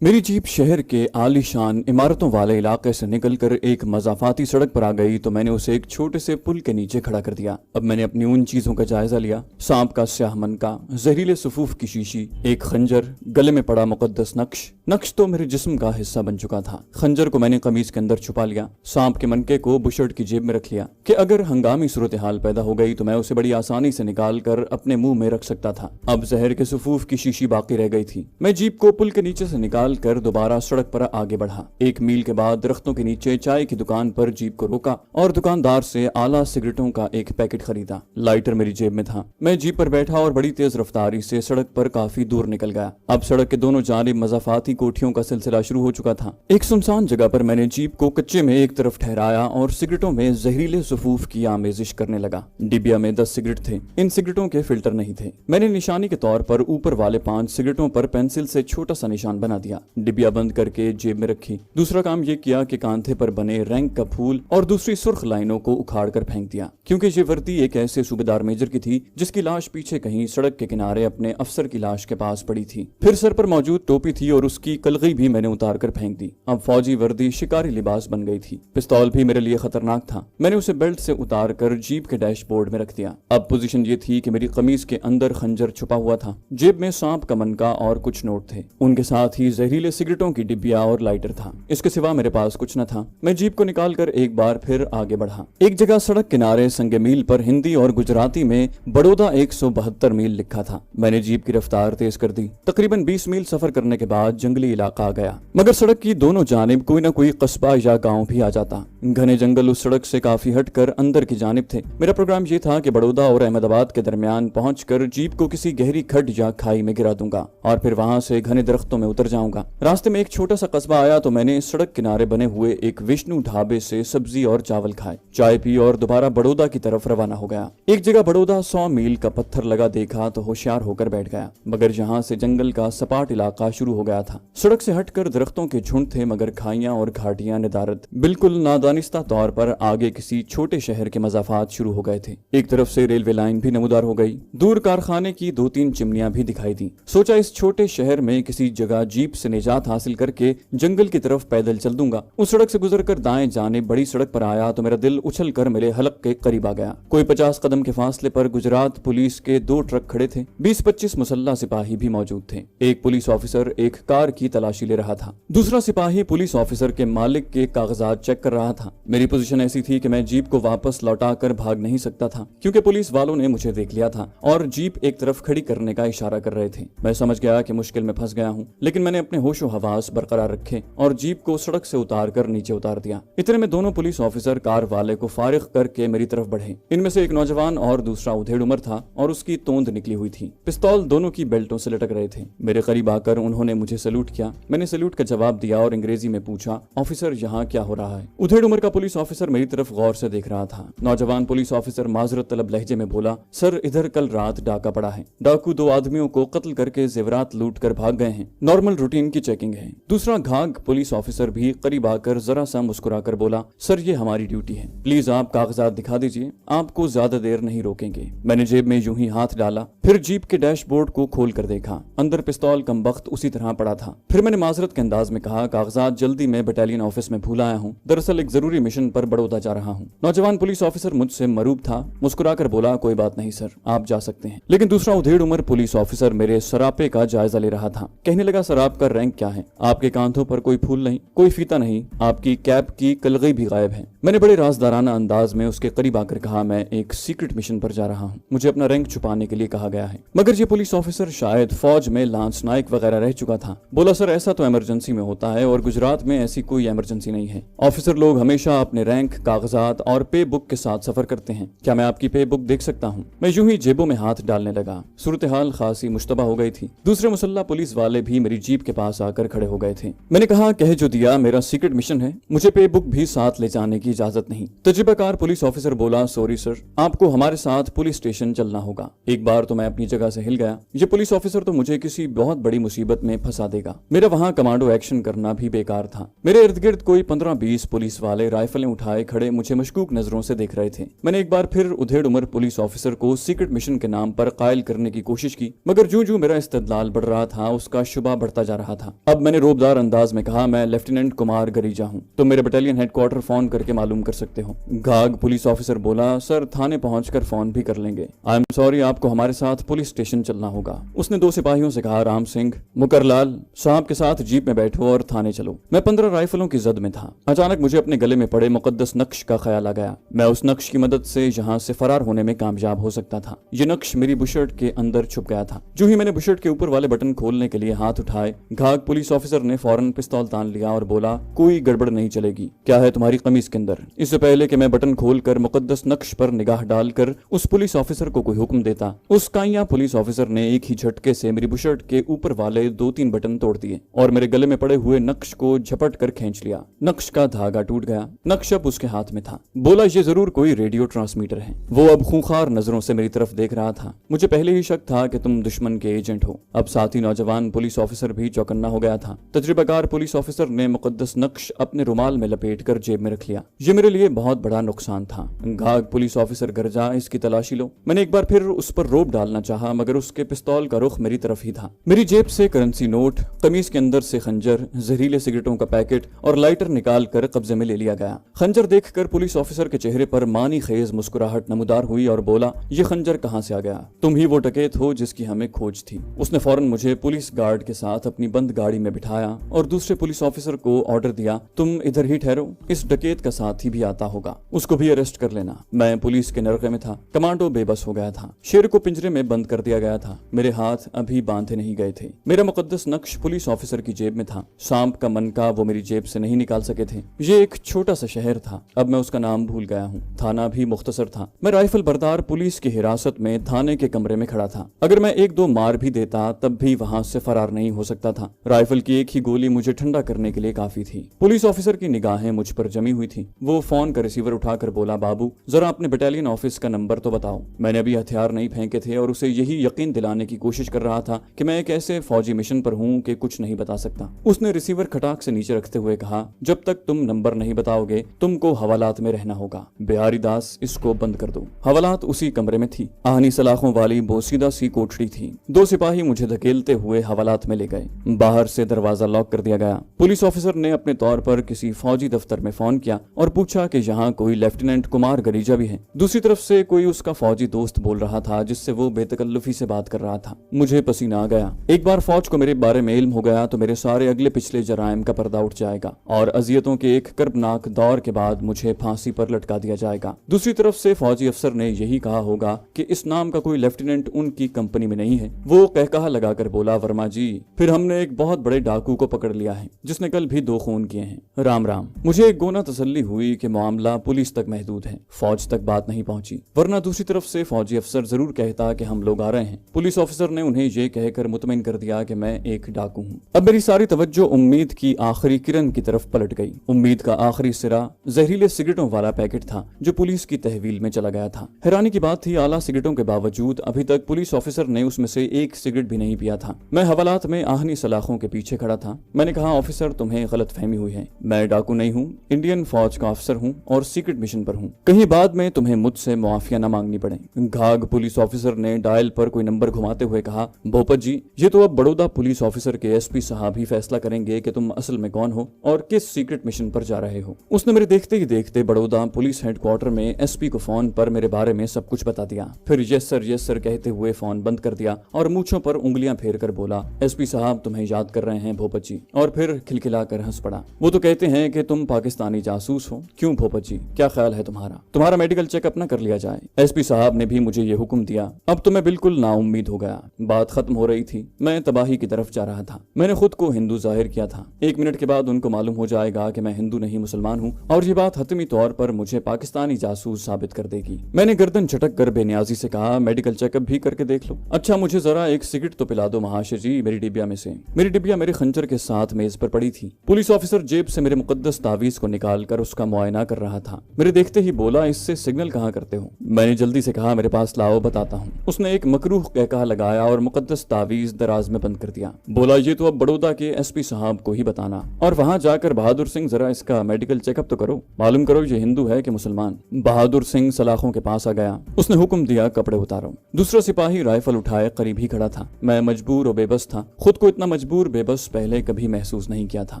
मेरी जीप शहर के आलीशान इमारतों वाले इलाके से निकलकर एक मज़ाफ़ाती सड़क पर आ गई तो मैंने उसे एक छोटे से पुल के नीचे खड़ा कर दिया। अब मैंने अपनी उन चीजों का जायजा लिया, सांप का स्याह मनका, जहरीले सुफूफ की शीशी, एक खंजर, गले में पड़ा मुकद्दस नक्श तो मेरे जिस्म का हिस्सा बन चुका था। खंजर को मैंने कमीज के अंदर छुपा लिया, सांप के मनके को बुशर्ट की जेब में रख लिया कि अगर हंगामी सूरत हाल पैदा हो गई तो मैं उसे बड़ी आसानी से निकाल कर अपने मुंह में रख सकता था। अब जहर के सुफूफ की शीशी बाकी रह गई थी। मैं जीप को पुल के नीचे से निकाल कर दोबारा सड़क पर आगे बढ़ा। 1 मील के बाद दरख्तों के नीचे चाय की दुकान पर जीप को रोका और दुकानदार से आला सिगरेटों का एक पैकेट खरीदा। लाइटर मेरी जेब में था। मैं जीप पर बैठा और बड़ी तेज रफ्तारी से सड़क पर काफी दूर निकल गया। अब सड़क के दोनों जानिब मज़ाफ़ाती कोठियों का सिलसिला शुरू हो चुका था। एक सुनसान जगह पर मैंने जीप को कच्चे में एक तरफ ठहराया और सिगरेटों में जहरीले सुफूफ की आमेजिश करने लगा। डिबिया में 10 सिगरेट थे। इन सिगरेटों के फिल्टर नहीं थे। मैंने निशानी के तौर पर ऊपर वाले 5 सिगरेटों पर पेंसिल से छोटा सा निशान बना दिया। डिबिया बंद करके जेब में रखी। दूसरा काम ये किया कि कांधे पर बने रैंक का फूल और दूसरी सुर्ख लाइनों को उखाड़ कर फेंक दिया, क्योंकि ये वर्दी एक ऐसे सूबेदार मेजर की थी जिसकी लाश पीछे कहीं सड़क के किनारे अपने अफसर की लाश के पास पड़ी थी। फिर सर पर मौजूद टोपी थी और उसकी कलगी भी मैंने उतार कर फेंक दी। अब फौजी वर्दी शिकारी लिबास बन गई थी। पिस्तौल भी मेरे लिए खतरनाक था। मैंने उसे बेल्ट से उतार कर जीप के डैशबोर्ड में रख दिया। अब पोजीशन ये थी कि मेरी कमीज के अंदर खंजर छुपा हुआ था। जेब में सांप का मनका और कुछ नोट थे। उनके साथ ही जहरीले सिगरेटों की डिब्बिया और लाइटर था। इसके सिवा मेरे पास कुछ न था। मैं जीप को निकालकर एक बार फिर आगे बढ़ा। एक जगह सड़क किनारे संगे मील पर हिंदी और गुजराती में बड़ौदा 172 मील लिखा था। मैंने जीप की रफ्तार तेज कर दी। तकरीबन 20 मील सफर करने के बाद जंगली इलाका आ गया, मगर सड़क की दोनों जानिब कोई न कोई कस्बा या गांव भी आ जाता। घने जंगल उस सड़क से काफी हटकर अंदर की जानिब थे। मेरा प्रोग्राम ये था कि बड़ौदा और अहमदाबाद के दरमियान पहुंचकर जीप को किसी गहरी खड्ड या खाई में गिरा दूंगा और फिर वहां से घने दरख्तों में उतर जाऊंगा। रास्ते में एक छोटा सा कस्बा आया तो मैंने सड़क किनारे बने हुए एक विष्णु ढाबे से सब्जी और चावल खाए, चाय पी और दोबारा बड़ौदा की तरफ रवाना हो गया। एक जगह बड़ौदा 100 मील का पत्थर लगा देखा तो होशियार होकर बैठ गया, मगर जहां से जंगल का सपाट इलाका शुरू हो गया था। सड़क से हटकर दरख्तों के झुंड थे, मगर खाइयां और घाटियां निदारत। बिल्कुल नादानिस्ता तौर पर आगे किसी छोटे शहर के मज़ाफ़ात शुरू हो गए थे। एक तरफ से रेलवे लाइन भी नमूदार हो गई। दूर कारखाने की 2-3 चिमनियां भी दिखाई दी। सोचा इस छोटे शहर में किसी जगह जीप से निजात हासिल करके जंगल की तरफ पैदल चल दूंगा। उस सड़क से गुजरकर दाएं जाने बड़ी सड़क पर आया तो मेरा दिल उछल कर मेरे हलक के करीब आ गया। कोई 50 कदम के फासले पर गुजरात पुलिस के 2 ट्रक खड़े थे। 20-25 मुसल्ला सिपाही भी मौजूद थे। एक पुलिस ऑफिसर एक कार की तलाशी ले रहा था। दूसरा सिपाही पुलिस ऑफिसर के मालिक के कागजात चेक कर रहा था। मेरी पोजीशन ऐसी थी कि मैं जीप को वापस लौटा कर भाग नहीं सकता था, क्योंकि पुलिस वालों ने मुझे देख लिया था और जीप एक तरफ खड़ी करने का इशारा कर रहे थे। मैं समझ गया कि मुश्किल में फंस गया हूँ, लेकिन मैंने अपने होशो हवास बरकरार रखे और जीप को सड़क से उतार कर नीचे उतार दिया। इतने में दोनों पुलिस ऑफिसर कार वाले को फारिग करके मेरी तरफ बढ़े। इनमें से एक नौजवान और दूसरा उधेड़ उम्र था और उसकी तोंद निकली हुई थी। पिस्तौल दोनों की बेल्टों से लटक रहे थे। मेरे करीब आकर उन्होंने मुझे सैल्यूट किया। मैंने सैल्यूट का जवाब दिया और अंग्रेजी में पूछा, ऑफिसर यहाँ क्या हो रहा है? उधेड़ उम्र का पुलिस ऑफिसर मेरी तरफ गौर से देख रहा था। नौजवान पुलिस ऑफिसर माजरत तलब लहजे में बोला, सर इधर कल रात डाका पड़ा है। डाकू 2 आदमियों को कत्ल करके जेवरात लूट कर भाग गए हैं। नॉर्मल रूटीन की चेकिंग है। दूसरा घाघ पुलिस ऑफिसर भी करीब आकर जरा सा मुस्कुरा कर बोला, सर ये हमारी ड्यूटी है, प्लीज आप कागजात दिखा दीजिए, आपको ज्यादा देर नहीं रोकेंगे। मैंने जेब में यूं ही हाथ डाला, फिर जीप के डैशबोर्ड को खोल कर देखा। अंदर पिस्तौल कमबख्त उसी तरह पड़ा था। फिर मैंने माजरत के अंदाज में कहा, कागजात जल्दी मैं बटालियन ऑफिस में भूल आया हूँ, दरअसल एक जरूरी मिशन पर बड़ौदा जा रहा हूँ। नौजवान पुलिस ऑफिसर मुझसे मरूब था, मुस्कुरा कर बोला, कोई बात नहीं सर, आप जा सकते हैं। लेकिन दूसरा उधेड़ उम्र पुलिस ऑफिसर मेरे सरापे का जायजा ले रहा था। कहने लगा, सर आपका रैंक क्या है? आपके कांधों पर कोई फूल नहीं, कोई फीता नहीं, आपकी कैप की कलगी भी गायब है। मैंने बड़े राजदाराना अंदाज में उसके करीब आकर कहा, मैं एक सीक्रेट मिशन पर जा रहा हूँ, मुझे अपना रैंक छुपाने के लिए कहा गया है। मगर ये पुलिस ऑफिसर शायद फौज में लांस नायक वगैरह रह चुका था। बोला, सर ऐसा तो इमरजेंसी में होता है और गुजरात में ऐसी कोई इमरजेंसी नहीं है। ऑफिसर लोग हमेशा अपने रैंक, कागजात और पे बुक के साथ सफर करते हैं। क्या मैं आपकी पे बुक देख सकता हूँ? मैं यूं ही जेबों में हाथ डालने लगा। सूरत हाल खासी मुश्तबा हो गई थी। दूसरे मुसल्ला पुलिस वाले भी मेरी जीप के पास आकर खड़े हो गए थे। मैंने कहा, कह जो दिया, मेरा सीक्रेट मिशन है, मुझे पे बुक भी साथ ले जाने की इजाजत नहीं। तजुर्बेकार पुलिस ऑफिसर बोला, सॉरी सर, आपको हमारे साथ पुलिस स्टेशन चलना होगा। एक बार तो मैं अपनी जगह से हिल गया। ये पुलिस ऑफिसर तो मुझे किसी बहुत बड़ी मुसीबत में फंसा देगा। मेरा वहाँ कमांडो एक्शन करना भी बेकार था। मेरे इर्द गिर्द कोई 15-20 पुलिस वाले राइफलें उठाए खड़े मुझे मशकूक नजरों से देख रहे थे। मैंने एक बार फिर उधेड़ उम्र पुलिस ऑफिसर को सीक्रेट मिशन के नाम पर कायल करने की कोशिश की, मगर जो मेरा इस्तदलाल बढ़ रहा था उसका शुबा बढ़ता जा रहा रहा था। अब मैंने रोबदार अंदाज में कहा, मैं लेफ्टिनेंट कुमार गरीजा हूँ, तुम मेरे बटालियन हेडक्वार्टर फोन करके मालूम कर सकते हो। घाघ पुलिस ऑफिसर बोला, सर थाने पहुंचकर फोन भी कर लेंगे। आई एम सॉरी, आपको हमारे साथ पुलिस स्टेशन चलना होगा। उसने 2 सिपाहियों से कहा, राम सिंह, मुकरलाल साहब के साथ जीप में बैठो और थाने चलो। मैं 15 राइफलों की जद में था। अचानक मुझे अपने गले में पड़े मुकद्दस नक्श का ख्याल आ गया। मैं उस नक्श की मदद से यहाँ से फरार होने में कामयाब हो सकता था। ये नक्श मेरी बुशर्ट के अंदर छुप गया था। जो ही मैंने बुशर्ट के ऊपर वाले बटन खोलने के लिए हाथ उठाए, घाघ पुलिस ऑफिसर ने फौरन पिस्तौल तान लिया और बोला, कोई गड़बड़ नहीं चलेगी। क्या है तुम्हारी कमीज के अंदर? इससे पहले कि मैं बटन खोलकर मुकद्दस नक्श पर निगाह डालकर उस पुलिस ऑफिसर को कोई हुक्म देता, उस काइया पुलिस ऑफिसर ने एक ही झटके से मेरी बुशर्ट के ऊपर वाले 2-3 बटन तोड़ दिए और मेरे गले में पड़े हुए नक्श को झपट कर खींच लिया। नक्श का धागा टूट गया। नक्श अब उसके हाथ में था। बोला, ये जरूर कोई रेडियो ट्रांसमीटर है। वो अब खूंखार नजरों से मेरी तरफ देख रहा था। मुझे पहले ही शक था कि तुम दुश्मन के एजेंट हो। अब साथी नौजवान पुलिस ऑफिसर भी चौकन्ना हो गया था। तजुर्बेकार पुलिस ऑफिसर ने मुकद्दस नक्श अपने रुमाल में लपेटकर जेब में रख लिया। ये मेरे लिए बहुत बड़ा नुकसान था। घाघ पुलिस ऑफिसर गरजा, इसकी तलाशी लो। मैंने एक बार फिर उस पर रोब डालना चाहा, मगर उसके पिस्तौल का रुख मेरी तरफ ही था। मेरी जेब से करेंसी नोट, कमीज के अंदर से खंजर, जहरीले सिगरेटों का पैकेट और लाइटर निकाल कर कब्जे में ले लिया गया। खंजर देखकर पुलिस ऑफिसर के चेहरे पर मानी खेज मुस्कुराहट नमूदार हुई और बोला, ये खंजर कहाँ से आ गया? तुम ही वो डकैत हो जिसकी हमें खोज थी। उसने फौरन मुझे पुलिस गार्ड के साथ अपनी बंद गाड़ी में बिठाया और दूसरे पुलिस ऑफिसर को ऑर्डर दिया, तुम इधर ही ठहरो, इस डकैत का साथी भी आता होगा, उसको भी अरेस्ट कर लेना। मैं पुलिस के नरके में था। कमांडो बेबस हो गया था। शेर को पिंजरे में बंद कर दिया गया था। मेरे हाथ अभी बांधे नहीं गए थे। मेरा मुकद्दस नक्श पुलिस ऑफिसर की जेब में था। सांप का मनका वो मेरी जेब से नहीं निकाल सके थे। ये एक छोटा सा शहर था। अब मैं उसका नाम भूल गया हूँ। थाना भी मुख्तसर था। मैं राइफल बरदार पुलिस की हिरासत में थाने के कमरे में खड़ा था। अगर मैं 1-2 मार भी देता तब भी वहां से फरार नहीं हो सकता था। राइफल की एक ही गोली मुझे ठंडा करने के लिए काफी थी। पुलिस ऑफिसर की निगाहें मुझ पर जमी हुई थी। वो फोन का रिसीवर उठाकर बोला, बाबू जरा अपने बटालियन ऑफिस का नंबर तो बताओ। मैंने अभी हथियार नहीं फेंके थे और उसे यही यकीन दिलाने की कोशिश कर रहा था कि मैं एक ऐसे फौजी मिशन पर हूँ कि कुछ नहीं बता सकता। उसने रिसीवर खटाक से नीचे रखते हुए कहा, जब तक तुम नंबर नहीं बताओगे तुमको हवालात में रहना होगा। बिहारी दास, इसको बंद कर दो। हवालात उसी कमरे में थी। आहनी सलाखों वाली बोसीदा सी कोठरी थी। 2 सिपाही मुझे धकेलते हुए हवालात में ले गए। बाहर से दरवाजा लॉक कर दिया गया। पुलिस ऑफिसर ने अपने तौर पर किसी फौजी दफ्तर में फोन किया और पूछा कि यहाँ कोई लेफ्टिनेंट कुमार गरीजा भी है। दूसरी तरफ से कोई उसका फौजी दोस्त बोल रहा था जिससे वो बेतकल्लुफी से बात कर रहा था। मुझे पसीना आ गया। एक बार फौज को मेरे बारे में इल्म हो गया तो मेरे सारे अगले पिछले जराइम का पर्दा उठ जाएगा और अजियतों के एक कर्बनाक दौर के बाद मुझे फांसी पर लटका दिया जाएगा। दूसरी तरफ से फौजी अफसर ने यही कहा होगा कि इस नाम का कोई लेफ्टिनेंट उनकी कंपनी में नहीं है। वो कहकहा लगाकर बोला, वर्मा जी, फिर हमने एक बहुत बड़े डाकू को पकड़ लिया है जिसने कल भी 2 खून किए हैं। राम राम। मुझे एक गोना तसल्ली हुई कि मामला पुलिस तक महदूद है, फौज तक बात नहीं पहुंची, वरना दूसरी तरफ से फौजी अफसर जरूर कहता कि हम लोग आ रहे हैं। पुलिस ऑफिसर ने उन्हें ये कहकर मुतमईन कर दिया कि मैं एक डाकू हूँ। अब मेरी सारी तवज्जो उम्मीद की आखिरी किरण की तरफ पलट गई। उम्मीद का आखिरी सिरा जहरीले सिगरेटों वाला पैकेट था जो पुलिस की तहवील में चला गया था। हैरानी की बात थी, आला सिगरेटों के बावजूद अभी तक पुलिस ऑफिसर ने उसमें से एक सिगरेट भी नहीं पिया था। मैं हवालात में आहनी सलाखों के पीछे खड़ा था। मैंने कहा, ऑफिसर तुम्हें गलत फहमी हुई है, मैं डाकू नहीं हूँ, इंडियन फौज का अफसर हूँ और सीक्रेट मिशन पर हूँ। कहीं बाद में तुम्हें मुझसे मुआफिया न मांगनी पड़े। घाघ पुलिस ऑफिसर ने डायल पर कोई नंबर घुमाते हुए कहा, भोपत जी, ये तो अब बड़ौदा पुलिस ऑफिसर के एसपी साहब ही फैसला करेंगे कि तुम असल में कौन हो और किस सीक्रेट मिशन पर जा रहे हो। उसने मेरे देखते ही देखते बड़ौदा पुलिस हेडक्वार्टर में एसपी को फोन पर मेरे बारे में सब कुछ बता दिया। फिर यस सर कहते हुए फोन बंद कर दिया और मूंछों पर उंगलियां फेर कर बोला, एसपी साहब तुम्हें याद कर रहे हैं भोपत जी। और फिर खिलखिलाकर हंस पड़ा। वो तो कहते हैं कि तुम पाकिस्तानी जासूस हो। क्यों भोपत जी, क्या ख्याल है तुम्हारा मेडिकल चेकअप न कर लिया जाए? एसपी साहब ने भी मुझे ये हुक्म दिया। अब तो मैं बिल्कुल नाउम्मीद हो गया। बात खत्म हो रही थी। मैं तबाही की तरफ जा रहा था। मैंने खुद को हिंदू जाहिर किया था। 1 मिनट के बाद उनको मालूम हो जाएगा कि मैं हिंदू नहीं मुसलमान हूँ और ये बात हतमी तौर पर मुझे पाकिस्तानी जासूस साबित कर देगी। मैंने गर्दन झटक कर बेनियाजी से कहा, मेडिकल चेकअप भी करके देख लो। अच्छा, मुझे जरा एक सिगरेट तो पिला दो महाशय जी, मेरी डिबिया में से। मेरी डिबिया मेरे खंजर के साथ मेज पर पड़ी थी। पुलिस ऑफिसर जेब से मेरे मुकद्दस तावीज को निकालकर उसका मुआयना कर रहा था। मेरे देखते ही बोला, इससे सिग्नल कहाँ करते हो? मैंने जल्दी से कहा, मेरे पास लाओ, बताता हूँ। उसने एक मकरूह कहकहा लगाया और मुकद्दस तावीज दराज में बंद कर दिया। बोला, ये तो अब बड़ौदा के एसपी साहब को ही बताना और वहां जाकर बहादुर सिंह जरा इसका मेडिकल चेकअप तो करो, मालूम करो ये हिंदू है कि मुसलमान। बहादुर सिंह सलाखों के पास आ गया। उसने हुक्म दिया, कपड़े उतारो। दूसरा सिपाही राइफल उठाए करीब ही खड़ा था। मैं मजबूर और बेबस था। खुद को इतना मजबूर बेबस पहले कभी महसूस नहीं किया था।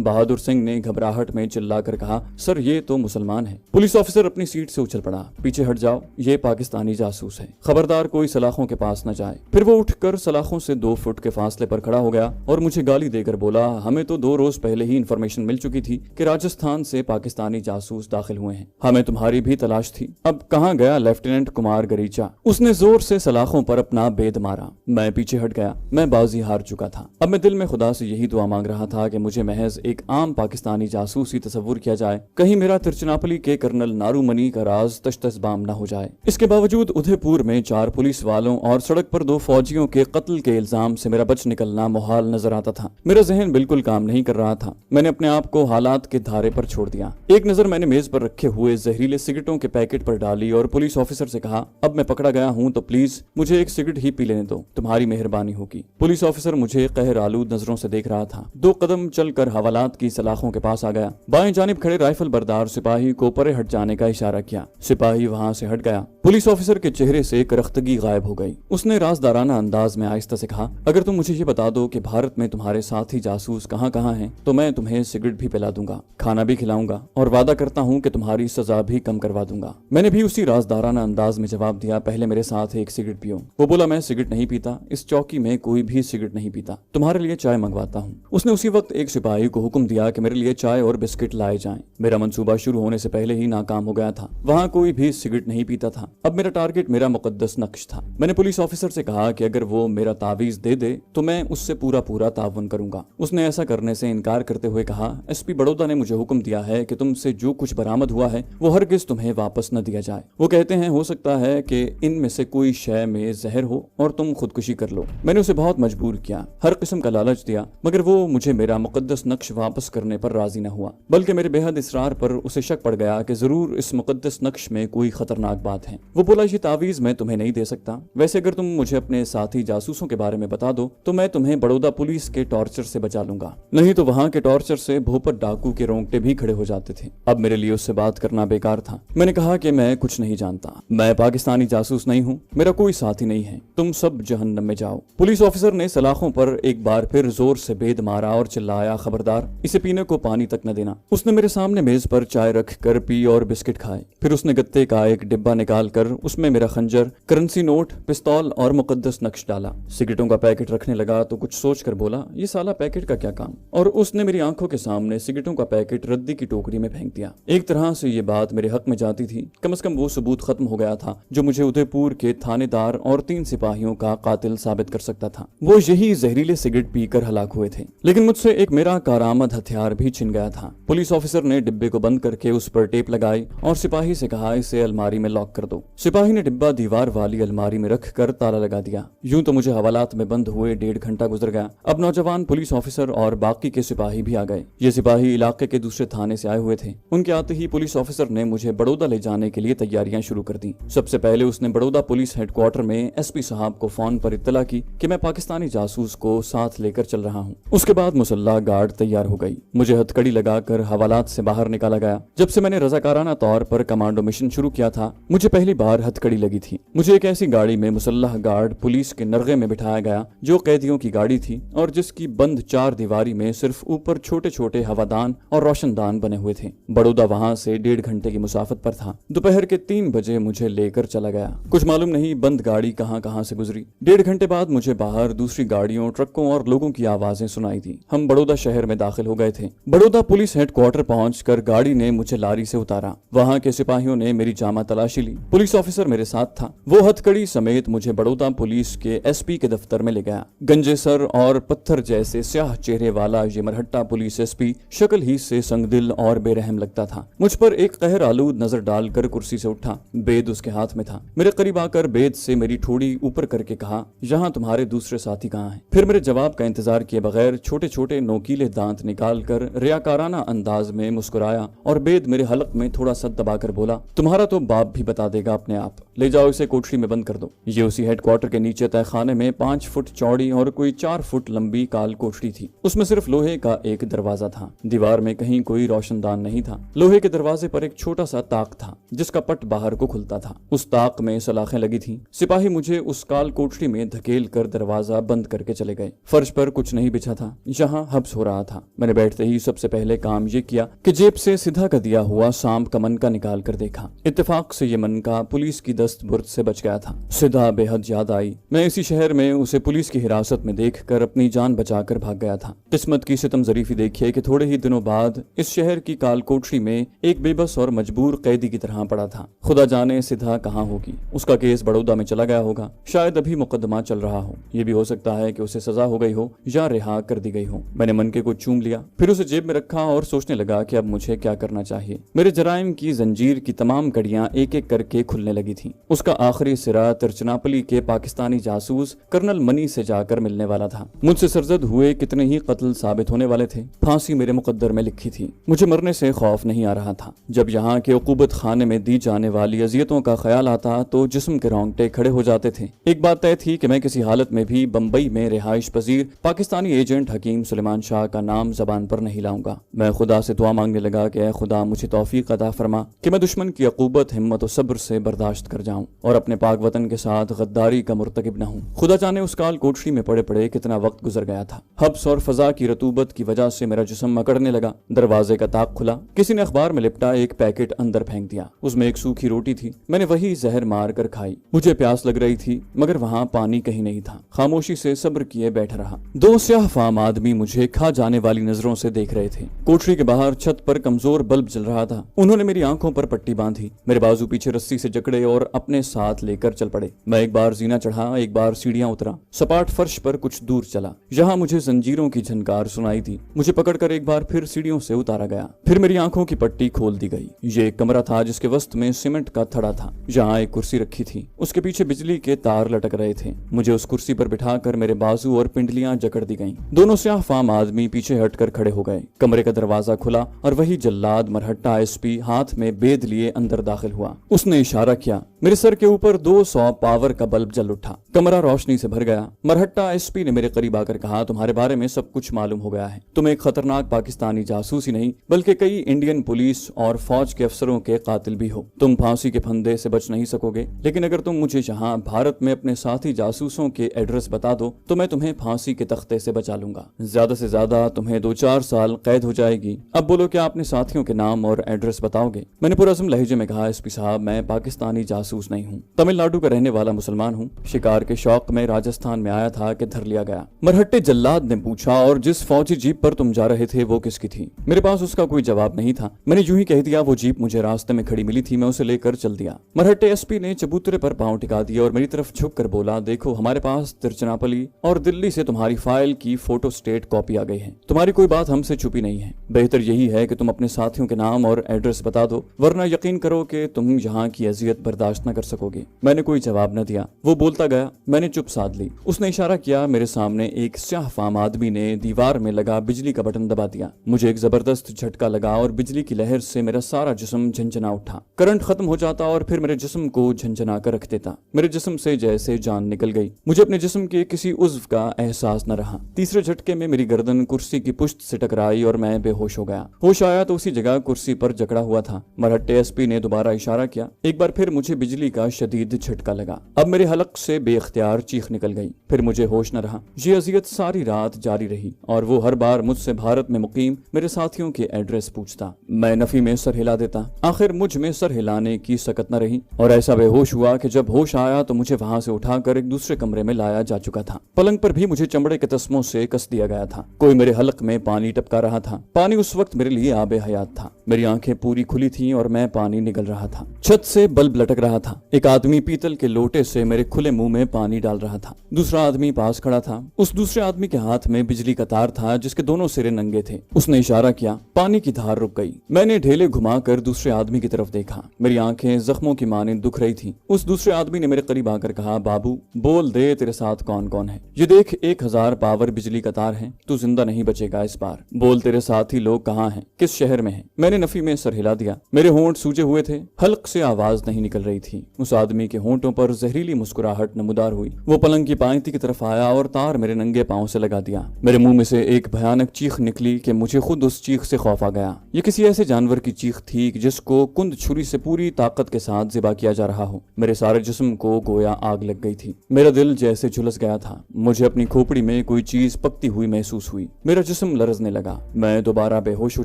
बहादुर सिंह ने घबराहट में चिल्लाकर कहा, सर ये तो मुसलमान है। पुलिस ऑफिसर अपनी सीट से उछल पड़ा, पीछे हट जाओ, ये पाकिस्तानी जासूस है, खबरदार कोई सलाखों के पास न जाए। फिर वो उठकर सलाखों से 2 फुट के फासले पर खड़ा हो गया और मुझे गाली देकर बोला, हमें तो 2 रोज पहले ही इंफॉर्मेशन मिल चुकी थी कि राजस्थान से पाकिस्तानी जासूस दाखिल हुए हैं, हमें तुम्हारी भी तलाश थी। अब कहाँ गया लेफ्टिनेंट कुमार गरीचा? उसने जोर से सलाखों पर अपना बेद मारा। मैं पीछे हट गया, मैं बाजी हार चुका था। अब मैं दिल में खुदा से यही दुआ मांग रहा था कि मुझे महज एक आम पाकिस्तानी जासूस ही तस्वुर किया जाए, कहीं मेरा तिरुचिरापल्ली के कर्नल नारूमणि का राज तश्तसबाम न हो जाए। इसके बावजूद उदयपुर में 4 पुलिस वालों और सड़क पर 2 फौजियों के कत्ल के इल्जाम से मेरा बच निकलना मुहाल नजर आता था। मेरा जहन बिल्कुल काम नहीं कर रहा था। मैंने अपने आप को हालात के धारे पर छोड़ दिया। एक नजर मैंने मेज पर रखे हुए जहरीले सिगरेटों के पैकेट पर डाली और पुलिस ऑफिसर से कहा, अब मैं पकड़ा गया हूं तो प्लीज मुझे एक सिगरेट ही पी लेने दो, तुम्हारी मेहरबानी होगी। पुलिस ऑफिसर मुझे कहर आलूद नजरों से देख रहा था। 2 कदम चलकर हवालात की सलाखों के पास आ गया। बाएं जानिब खड़े राइफल बरदार सिपाही को परे हट जाने का इशारा किया। सिपाही वहां से हट गया। पुलिस ऑफिसर के चेहरे से करख्तगी गायब हो गई। उसने राजदाराना अंदाज में आहिस्ता से कहा, अगर तुम मुझे ये बता दो कि भारत में तुम्हारे साथी जासूस कहाँ कहाँ हैं, तो मैं तुम्हें सिगरेट भी पिला दूंगा, खाना भी खिलाऊंगा और वादा करता हूँ कि तुम्हारी सजा भी कम करवा दूंगा। मैंने भी उसी राजदाराना अंदाज में जवाब दिया, पहले मेरे साथ एक सिगरेट पियो। वो बोला, मैं सिगरेट नहीं पीता, इस चौकी में कोई भी सिगरेट नहीं पीता, तुम्हारे लिए चाय मंगवाता हूँ। उसने उसी वक्त एक सिपाही को हुक्म दिया कि मेरे लिए चाय और बिस्किट लाए जाएं। मेरा मंसूबा शुरू होने से पहले ही नाकाम हो गया था। वहाँ कोई भी सिगरेट नहीं पीता था। अब मेरा टारगेट मेरा मुकद्दस नक्श था। मैंने पुलिस ऑफिसर से कहा कि अगर वो मेरा तावीज दे दे तो मैं उससे पूरा ताउन करूंगा। उसने ऐसा करने से इनकार करते हुए कहा, एसपी बड़ौदा ने मुझे हुक्म दिया है कि तुमसे जो कुछ बरामद हुआ है वो हरगिज तुम्हें वापस न दिया जाए। वो कहते हैं हो सकता है कि इनमें से कोई शय में जहर हो और तुम खुदकुशी कर लो। मैंने उसे बहुत मजबूर किया, हर किस्म का लालच दिया, मगर वो मुझे मेरा मुकद्दस नक्श वापस करने पर राजी न हुआ। बल्कि मेरे बेहद इसरार पर उसे शक पड़ गया कि जरूर इस मुकद्दस नक्श में कोई खतरनाक बात है। वो बोला, ये तावीज मैं तुम्हें नहीं दे सकता, वैसे अगर तुम मुझे अपने साथी जासूसों के बारे में बता दो तो मैं तुम्हें बड़ौदा पुलिस के टॉर्चर से बचा लूंगा, नहीं तो वहाँ के टॉर्चर से भोपत डाकू के रोंगटे भी खड़े हो जाते थे। अब मेरे लिए उससे बात करना बेकार था। मैंने कहा कि मैं कुछ नहीं जानता, मैं पाकिस्तानी जासूस नहीं हूँ, मेरा कोई साथी नहीं है, तुम सब जहन्नम में जाओ। पुलिस ऑफिसर ने सलाखों पर एक बार फिर जोर से बेद मारा और चिल्लाया, खबरदार इसे पीने को पानी तक न देना। उसने मेरे सामने मेज पर चाय रख कर पी और बिस्किट खाए। फिर उसने गत्ते का एक डिब्बा निकाल कर उसमें मेरा खंजर, करेंसी नोट, पिस्तौल और मुकद्दस नक्श डाला। सिगरेटों का पैकेट रखने लगा तो कुछ सोच कर बोला, ये साला पैकेट का क्या काम? और उसने मेरी आंखों के सामने सिगरेटों का पैकेट रद्दी की टोकरी में फेंक दिया। एक तरह से ये बात मेरे हक में जाती थी। कम से कम वो सबूत खत्म हो गया था जो मुझे उदयपुर के थानेदार और 3 सिपाहियों का कातिल साबित कर सकता था। वो यही जहरीले सिगरेट पीकर हलाक हुए थे। लेकिन मुझसे एक मेरा कारामद हथियार भी छिन गया था। पुलिस ऑफिसर ने डिब्बे को बंद करके उस पर टेप लगाई और सिपाही से कहा, इसे अलमारी में लॉक कर दो। सिपाही ने डिब्बा दीवार वाली अलमारी में रख कर ताला लगा दिया। यूं तो मुझे हवालात में बंद हुए 1.5 घंटा गुजर गया। अब नौजवान पुलिस ऑफिसर और बाकी के सिपाही भी आ गए। ये सिपाही इलाके के दूसरे थाने से आए हुए थे। उनके आते ही पुलिस ऑफिसर ने मुझे बड़ौदा ले जाने के लिए तैयारियां शुरू कर दी। सबसे पहले उसने बड़ौदा पुलिस हेडक्वार्टर में एसपी साहब को फोन पर इत्तला की कि मैं पाकिस्तानी जासूस को साथ लेकर चल रहा हूँ। उसके बाद मुसल्ला गार्ड तैयार हो गई। मुझे हथकड़ी लगाकर हवालात से बाहर निकाला गया। जब से मैंने रजाकाराना तौर पर कमांडो मिशन शुरू किया था, मुझे पहली बार हथकड़ी लगी थी। मुझे एक ऐसी गाड़ी में मुसल्लह गार्ड पुलिस के नरगे में बिठाया गया जो कैदियों की गाड़ी थी और जिसकी बंद 4 दीवारी में सिर्फ ऊपर छोटे छोटे हवादान और रोशनदान बने हुए थे। बड़ौदा वहां से 1.5 घंटे की मुसाफत पर था। दोपहर के 3 बजे मुझे लेकर चला गया। कुछ मालूम नहीं बंद गाड़ी कहां कहां से गुजरी। 1.5 घंटे बाद मुझे बाहर दूसरी गाड़ियों, ट्रकों और लोगों की आवाजें सुनाई दी। हम बड़ौदा शहर में दाखिल हो गए थे। बड़ौदा पुलिस हेडक्वार्टर पहुंचकर गाड़ी ने मुझे लारी से उतारा। वहां के सिपाहियों ने मेरी जामा तलाशी ली। पुलिस ऑफिसर मेरे साथ था। वो हथकड़ी समेत मुझे बड़ौदा पुलिस के एसपी के दफ्तर में ले गया। गंजे सर और पत्थर जैसे स्याह चेहरे वाला ये मरहट्टा पुलिस एसपी शक्ल ही से संगदिल और बेरहम लगता था। मुझ पर एक कहर आलूद नजर डालकर कुर्सी से उठा। बेद उसके हाथ में था। मेरे करीब आकर बेद से मेरी ठोड़ी ऊपर करके कहा, यहाँ तुम्हारे दूसरे साथी कहाँ हैं? फिर मेरे जवाब का इंतजार किए बगैर छोटे छोटे नोकीले दांत निकालकर रियाकाराना अंदाज में मुस्कुराया और बेद मेरे हलक में थोड़ा सा दबाकर बोला, तुम्हारा तो बाप भी बता देगा गया अपने आप। ले जाओ इसे कोठरी में बंद कर दो। ये उसी हेडक्वार्टर के नीचे तय खाने में 5 फुट चौड़ी और कोई 4 फुट लंबी काल कोठरी थी। उसमें सिर्फ लोहे का एक दरवाजा था। दीवार में कहीं कोई रोशनदान नहीं था। लोहे के दरवाजे पर एक छोटा सा ताक था जिसका पट बाहर को खुलता था। उस ताक में सलाखें लगी थी। सिपाही मुझे उस काल कोठरी में धकेल कर दरवाजा बंद करके चले गए। फर्श पर कुछ नहीं बिछा था, यहाँ हब्स हो रहा था। मैंने बैठते ही सबसे पहले काम ये किया कि जेब से सिधा का दिया हुआ सांप का मनका निकाल कर देखा। इत्तेफाक से ये मनका पुलिस की दस्तबर्द से बच गया था। सिधा बेहद याद आई। मैं इसी शहर में उसे पुलिस की हिरासत में देखकर अपनी जान बचाकर भाग गया था। किस्मत की सितम जरीफी देखिए कि थोड़े ही दिनों बाद इस शहर की काल कोठरी में एक बेबस और मजबूर कैदी की तरह पड़ा था। खुदा जाने सिधा कहाँ होगी। उसका केस बड़ौदा में चला गया होगा। शायद अभी मुकदमा चल रहा हो। ये भी हो सकता है कि उसे सजा हो गई हो या रिहा कर दी गई हो। मैंने मनके को चूम लिया, फिर उसे जेब में रखा और सोचने लगा कि अब मुझे क्या करना चाहिए। मेरे जराइम की जंजीर की तमाम कड़ियां एक एक करके खुलने लगी थीं। उसका आखिरी सिरा तिरचनापली के पाकिस्तानी जासूस कर्नल मनी से जाकर मिलने वाला था। मुझसे सरजद हुए कितने ही कत्ल साबित होने वाले थे। फांसी मेरे मुकद्दर में लिखी थी। मुझे मरने से खौफ नहीं आ रहा था। जब यहाँ के उकूबत खाने में दी जाने वाली अजियतों का ख्याल आता तो जिस्म के रोंगटे खड़े हो जाते थे। एक बात तय थी कि मैं किसी हालत में भी बम्बई में रिहाइश पजीर पाकिस्तानी एजेंट हकीम सुलेमान शाह का नाम जबान पर नहीं लाऊंगा। मैं खुदा से दुआ मांगने लगा कि ऐ खुदा मुझे तौफीक अता फरमा कि मैं दुश्मन की अकूबत, हिम्मत और सब्र से बर्दाश्त कर जाऊं और अपने पाक वतन के साथ गद्दारी का मुर्तकिब न हूं। खुदा जाने उस काल कोठरी में पड़े पड़े कितना वक्त गुजर गया था। हब्स और फजा की रतूबत की वजह से मेरा जिस्म अकड़ने लगा। दरवाजे का ताक खुला। किसी ने अखबार में लिपटा एक पैकेट अंदर फेंक दिया। उसमें एक सूखी रोटी थी। मैंने वही जहर मार कर खाई। मुझे प्यास लग रही थी मगर वहाँ पानी कहीं नहीं था। खामोशी से सब्र किए बैठा रहा। 2 स्याह फाम आदमी मुझे खा जाने वाली नजरों से देख रहे थे। कोठरी के बाहर छत पर कमजोर बल्ब जल रहा था। उन्होंने मेरी आंखों पर पट्टी बांधी, मेरे बाजू पीछे रस्सी से जकड़े और अपने साथ लेकर चल पड़े। मैं एक बार जीना चढ़ा, एक बार सीढ़ियां उतरा। सपाट फर्श पर कुछ दूर चला। यहाँ मुझे जंजीरों की झनकार सुनाई दी। मुझे पकड़कर एक बार फिर सीढ़ियों से उतारा गया। फिर मेरी आंखों की पट्टी खोल दी गई। ये एक कमरा था जिसके वस्त में सीमेंट का थड़ा था। जहाँ एक कुर्सी रखी थी, उसके पीछे बिजली के तार लटक रहे थे। मुझे उस कुर्सी पर बिठाकर मेरे बाजू और पिंडलियां जकड़ दी गईं। दोनों स्याह फाम आदमी पीछे हटकर खड़े हो गए। कमरे का दरवाजा खुला और वही जल्लाद मरहट्टा एसपी हाथ में बेद लिए अंदर दाखिल हुआ। उसने इशारा किया। मेरे सर के ऊपर 200 पावर का बल्ब जल उठा। कमरा रोशनी से भर गया। मरहट्टा एसपी ने मेरे करीब आकर कहा, तुम्हारे बारे में सब कुछ मालूम हो गया है। तुम एक खतरनाक पाकिस्तानी जासूस ही नहीं बल्कि कई इंडियन पुलिस और फौज के अफसरों के कातिल भी हो। तुम फांसी के फंदे से बच नहीं सकोगे, लेकिन अगर तुम मुझे यहाँ भारत में अपने साथी जासूसों के एड्रेस बता दो तो मैं तुम्हें फांसी के तख्ते से बचा लूंगा। ज्यादा से ज्यादा तुम्हें 2-4 साल कैद हो जाएगी। अब बोलो क्या अपने साथियों के नाम और एड्रेस बताओगे? मैंने पुरअज़्म लहजे में कहा, एसपी साहब मैं पाकिस्तानी जासूस नहीं हूँ। तमिलनाडु का रहने वाला मुसलमान हूँ। शिकार के शौक में राजस्थान में आया था कि धर लिया गया। मरहट्टे जल्लाद ने पूछा, और जिस फौजी जीप पर तुम जा रहे थे वो किसकी थी? मेरे पास उसका कोई जवाब नहीं था। मैंने यूं ही कह दिया, वो जीप मुझे रास्ते में खड़ी मिली थी, मैं उसे लेकर चल दिया। मरहट्टे एसपी ने चबूतरे पर पांव टिका दिया और मेरी तरफ झुक कर बोला, देखो हमारे पास तिरुचिरापल्ली और दिल्ली से तुम्हारी फाइल की फोटो स्टेट कॉपी आ गई है। तुम्हारी कोई बात हमसे छुपी नहीं है। बेहतर यही है कि तुम अपने साथियों के नाम और एड्रेस बता दो, वरना यकीन करो कि तुम यहाँ की अजियत बर्दाश्त न कर सकोगे। मैंने कोई जवाब न दिया। वो बोलता गया, मैंने चुप साध ली। उसने इशारा किया। मेरे सामने एक स्याह फाम आदमी ने दीवार में लगा बिजली का बटन दबा दिया। मुझे एक जबरदस्त झटका लगा और बिजली की लहर से मेरा सारा जिस्म झंझना उठा। करंट खत्म हो जाता और फिर मेरे जिस्म को झंझना कर रख देता। मेरे जिस्म से जैसे जान निकल गई। मुझे अपने जिस्म के किसी उज़्व का एहसास न रहा। तीसरे झटके में मेरी गर्दन कुर्सी की पुश्त से टकराई और मैं बेहोश हो गया। होश आया तो उसी जगह कुर्सी पर जकड़ा हुआ था। मरहट्टे एसपी ने दोबारा इशारा किया। एक बार फिर मुझे बिजली का शदीद झटका लगा। अब मेरे हलक से बेख्तियार चीख निकल गई। फिर मुझे होश न रहा। ये अजियत सारी रात जारी रही और वो हर बार मुझसे भारत में मुकीम मेरे साथियों के एड्रेस पूछता। मैं नफी में सर हिला देता। आखिर मुझ में सर हिलाने की सकत न रही और ऐसा बेहोश हुआ कि जब होश आया तो मुझे वहां से उठाकर एक दूसरे कमरे में लाया जा चुका था। पलंग पर भी मुझे चमड़े के तस्मों से कस दिया गया था। कोई मेरे हलक में पानी टपका रहा था। पानी उस वक्त मेरे लिए आबे हयात था। मेरी आंखें पूरी खुली थीं और मैं पानी निगल रहा था। छत से बल्ब लटक रहा था। एक आदमी पीतल के लोटे से मेरे खुले मुंह में पानी डाल रहा था। दूसरा आदमी पास खड़ा था। उस दूसरे आदमी के हाथ में बिजली का तार था जिसके दोनों सिरे नंगे थे। उसने इशारा किया। पानी की धार रुक गई। मैंने ढेले घुमाकर दूसरे आदमी की तरफ देखा। मेरी आंखें जख्मों की माने दुख रही थी। उस दूसरे आदमी ने मेरे करीब आकर कहा, बाबू बोल दे तेरे साथ कौन कौन है। ये देख 1000 पावर बिजली का तार है। तू जिंदा नहीं बचेगा इस बार। बोल तेरे साथी लोग कहाँ हैं, किस शहर में हैं। मैंने नफी में सर हिला दिया। मेरे होंठ सूजे हुए थे। हल्क से आवाज आवाज नहीं निकल रही थी। उस आदमी के होंठों पर जहरीली मुस्कुराहट नमूदार हुई। वो पलंग की पायती की तरफ आया और तार मेरे नंगे पांव से लगा दिया। मेरे मुंह में से एक भयानक चीख निकली कि मुझे खुद उस चीख से खौफ आ गया। ये किसी ऐसे जानवर की चीख थी जिसको कुंद छुरी से पूरी ताकत के साथ ज़िबा किया जा रहा हो। मेरे सारे जिस्म को गोया आग लग गई थी। मेरा दिल जैसे झुलस गया था। मुझे अपनी खोपड़ी में कोई चीज पकती हुई महसूस हुई। मेरा जिस्म लरजने लगा। मैं दोबारा बेहोश हो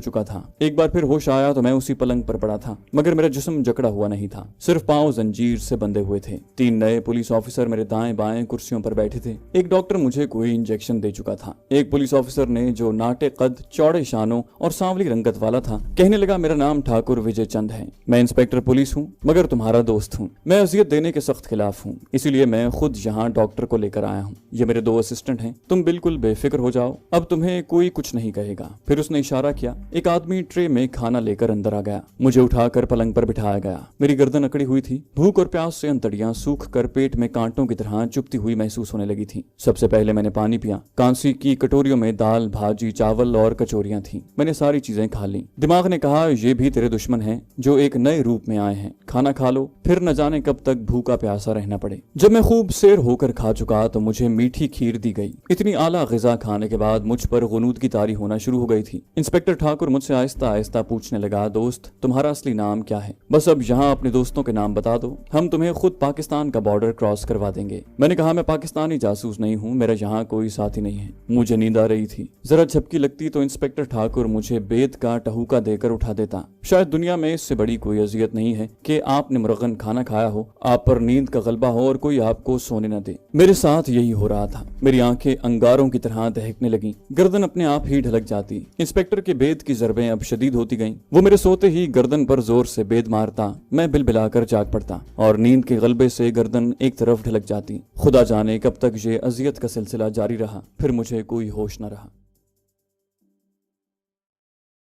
चुका था। एक बार फिर होश आया तो मैं उसी पलंग पर पड़ा था, मगर मेरा जिस्म जकड़ा हुआ नहीं था। सिर्फ पांव जंजीर से बंधे हुए थे। 3 नए पुलिस ऑफिसर मेरे दाएं बाएं कुर्सियों पर बैठे थे। एक डॉक्टर मुझे कोई इंजेक्शन दे चुका था। एक पुलिस ऑफिसर ने, जो नाटे कद, चौड़े शानों और सांवली रंगत वाला था, कहने लगा, मेरा नाम ठाकुर विजय चंद है। मैं इंस्पेक्टर पुलिस हूँ, मगर तुम्हारा दोस्त हूँ। मैं अजियत देने के सख्त खिलाफ हूँ, इसीलिए मैं खुद यहाँ डॉक्टर को लेकर आया हूँ। ये मेरे 2 असिस्टेंट हैं। तुम बिल्कुल बेफिक्र हो जाओ, अब तुम्हें कोई कुछ नहीं कहेगा। फिर उसने इशारा किया। एक आदमी ट्रे में खाना लेकर अंदर आ गया। मुझे उठाकर पलंग पर बिठाया गया। मेरी गर्दन अकड़ी हुई थी। भूख और प्यास से अंतड़ियां सूख कर पेट में कांटों की तरह चुभती हुई महसूस होने लगी थी। सबसे पहले मैंने पानी पिया। कांसी की कटोरियों में दाल, भाजी, चावल और कचौरियां थीं। मैंने सारी चीजें खा ली। दिमाग ने कहा, ये भी तेरे दुश्मन हैं जो एक नए रूप में आए हैं। खाना खा लो, फिर न जाने कब तक भूखा प्यासा रहना पड़े। जब मैं खूब शेर होकर खा चुका तो मुझे मीठी खीर दी गई। इतनी आला ग़िज़ा खाने के बाद मुझ पर गुनूद की तारी होना शुरू हो गई थी। इंस्पेक्टर ठाकुर मुझसे आहिस्ता आहिस्ता पूछने लगा, दोस्त, तुम्हारा असली नाम क्या है? बस अब यहाँ अपने दोस्तों के नाम बता दो, हम तुम्हें खुद पाकिस्तान का बॉर्डर क्रॉस करवा देंगे। मैंने कहा, मैं पाकिस्तानी जासूस नहीं हूँ, मेरा यहाँ कोई साथी नहीं है। मुझे नींद आ रही थी। जरा झपकी लगती तो इंस्पेक्टर ठाकुर मुझे बेत का टहूका देकर उठा देता। शायद दुनिया में इससे बड़ी कोई अजियत नहीं है कि आपने मुरगन खाना खाया हो, आप पर नींद का गलबा हो और कोई आपको सोने न दे। मेरे साथ यही हो रहा था। मेरी आंखें अंगारों की तरह दहकने लगी। गर्दन अपने आप ही ढलक जाती। इंस्पेक्टर के बेद की ज़रबें अब शदीद होती गईं। वो मेरे सोते ही गर्दन पर जोर से बेद मारता। मैं बिलबिलाकर जाग पड़ता और नींद के गलबे से गर्दन एक तरफ ढलक जाती। खुदा जाने कब तक ये अजियत का सिलसिला जारी रहा। फिर मुझे कोई होश न रहा।